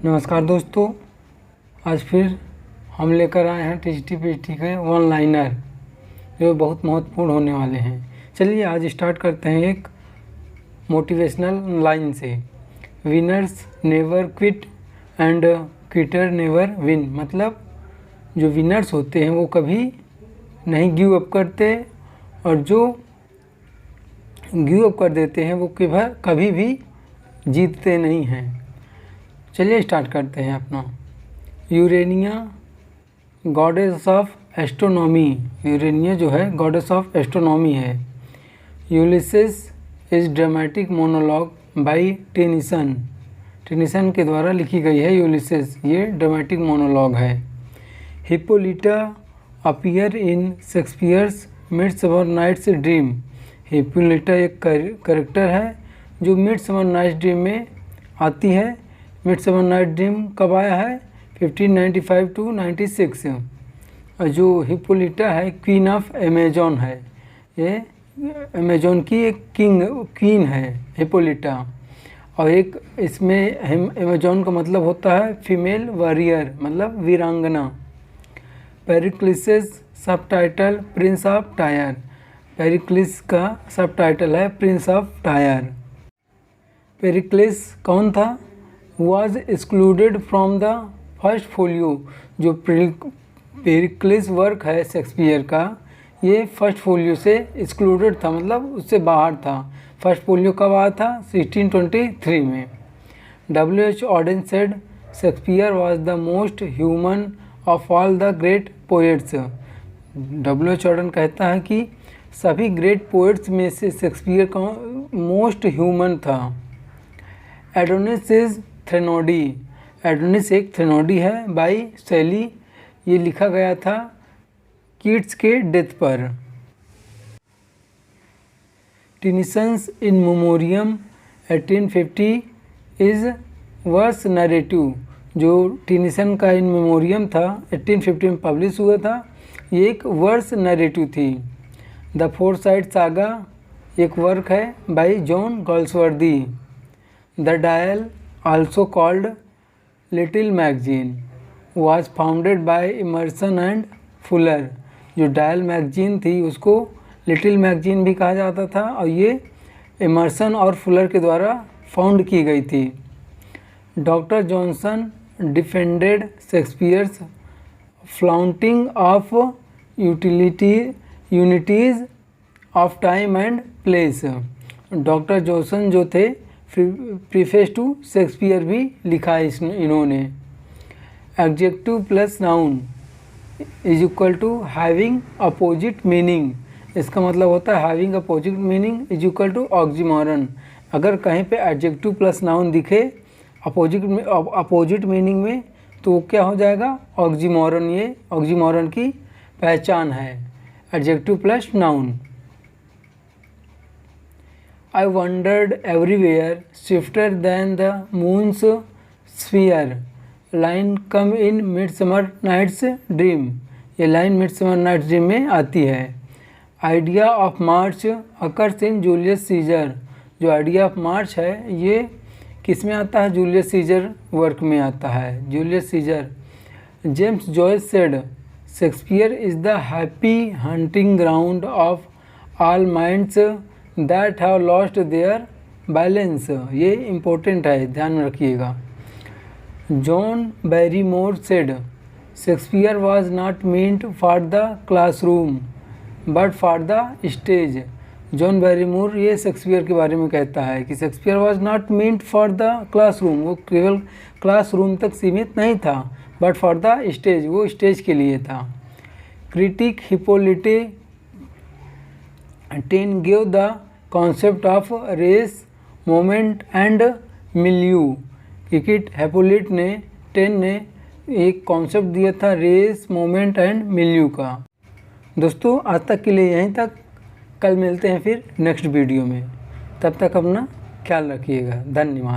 नमस्कार दोस्तों, आज फिर हम लेकर आए हैं टीजीटी के वन लाइनर जो बहुत महत्वपूर्ण होने वाले हैं। चलिए आज स्टार्ट करते हैं एक मोटिवेशनल लाइन से। Winners never quit and Quetta never win. मतलब जो विनर्स होते हैं वो कभी नहीं गिव अप करते और जो गिव अप कर देते हैं वो कभी भी जीतते नहीं हैं। चलिए स्टार्ट करते हैं अपना। Urania goddess of astronomy. Urania जो है गॉडेस ऑफ एस्ट्रोनॉमी है। Ulysses is dramatic monologue by Tennyson. Tennyson के द्वारा लिखी गई है यूलिसेस, ये ड्रामेटिक मोनोलॉग है। Hippolyta appear in Shakespeare's Midsummer nights Dream. Hippolyta एक कैरेक्टर है जो मिडसमर नाइट्स ड्रीम में आती है। मिडसमर नाइट ड्रीम कब आया है? 1595 to 96। और जो हिप्पोलिटा है क्वीन ऑफ अमेजोन है। ये अमेजोन की एक क्वीन है हिप्पोलिटा। और एक इसमें अमेजोन का मतलब होता है फीमेल वॉरियर, मतलब वीरांगना। पेरिक्लिस सब टाइटल प्रिंस ऑफ टायर। पेरिक्लिस का सब टाइटल है प्रिंस ऑफ टायर। पेरिक्लिस कौन था? was excluded from the first folio. जो पेरिक्लिस वर्क है शेक्सपियर का, ये फर्स्ट फोलियो से एक्सक्लूडेड था, मतलब उससे बाहर था। फर्स्ट फोलियो कब आया था? 1623 में। W.H. Auden said Shakespeare was the most human of all the great poets। W.H. Auden कहता है कि सभी ग्रेट पोएट्स में से शेक्सपियर का मोस्ट ह्यूमन था। Adonais is threnody. एडोनिस एक थ्रेनोडी है बाई शैली। ये लिखा गया था कीट्स के डेथ पर। Tennyson's in memoriam 1850 is verse narrative. जो टेनिसन का इन मेमोरियम था 1850 में पब्लिश हुआ था, ये एक वर्स नैरेटिव थी। द फोरसाइट सागा एक वर्क है by John Galsworthy. The dial also called Little Magazine was founded by Emerson and Fuller। जो डायल मैगजीन थी उसको लिटिल मैगजीन भी कहा जाता था और ये इमर्सन और फुलर के द्वारा फाउंड की गई थी। Doctor Johnson defended Shakespeare's flaunting of unities of time and place. Doctor Johnson जो थे प्रीफेस टू शेक्सपियर भी लिखा है इन्होंने। Adjective plus noun is equal to having opposite meaning. इसका मतलब होता है having opposite meaning is equal to oxymoron. अगर कहीं पे एडजेक्टिव प्लस नाउन दिखे अपोजिट मीनिंग में तो क्या हो जाएगा? ऑक्सीमोरन। ये ऑक्सीमोरन की पहचान है, adjective plus noun. I wandered everywhere, swifter than the moon's sphere। Line come in midsummer nights dream. ये लाइन मिडसमर नाइट्स ड्रीम में आती है। Idea of march occurs in Julius Caesar. जो आइडिया ऑफ मार्च है ये किस में आता है? जूलियस सीजर वर्क में आता है। Julius Caesar. James Joyce said Shakespeare is the happy hunting ground of all minds that have lost their balance. ये इम्पोर्टेंट है, ध्यान में रखिएगा। John Barrymore said Shakespeare was not meant for the classroom but for the stage. John Barrymore ये Shakespeare के बारे में कहता है कि Shakespeare was not meant for the classroom. वो केवल क्लासरूम तक सीमित नहीं था, बट फॉर द स्टेज, वो स्टेज के लिए था। Critic Hippolyte Taine gave the concept of race moment and milieu. Critic Hippolyte ने 10 ने एक कॉन्सेप्ट दिया था रेस मोमेंट एंड मिल्यू का। दोस्तों आज तक के लिए यहीं तक। कल मिलते हैं फिर नेक्स्ट वीडियो में। तब तक अपना ख्याल रखिएगा। धन्यवाद।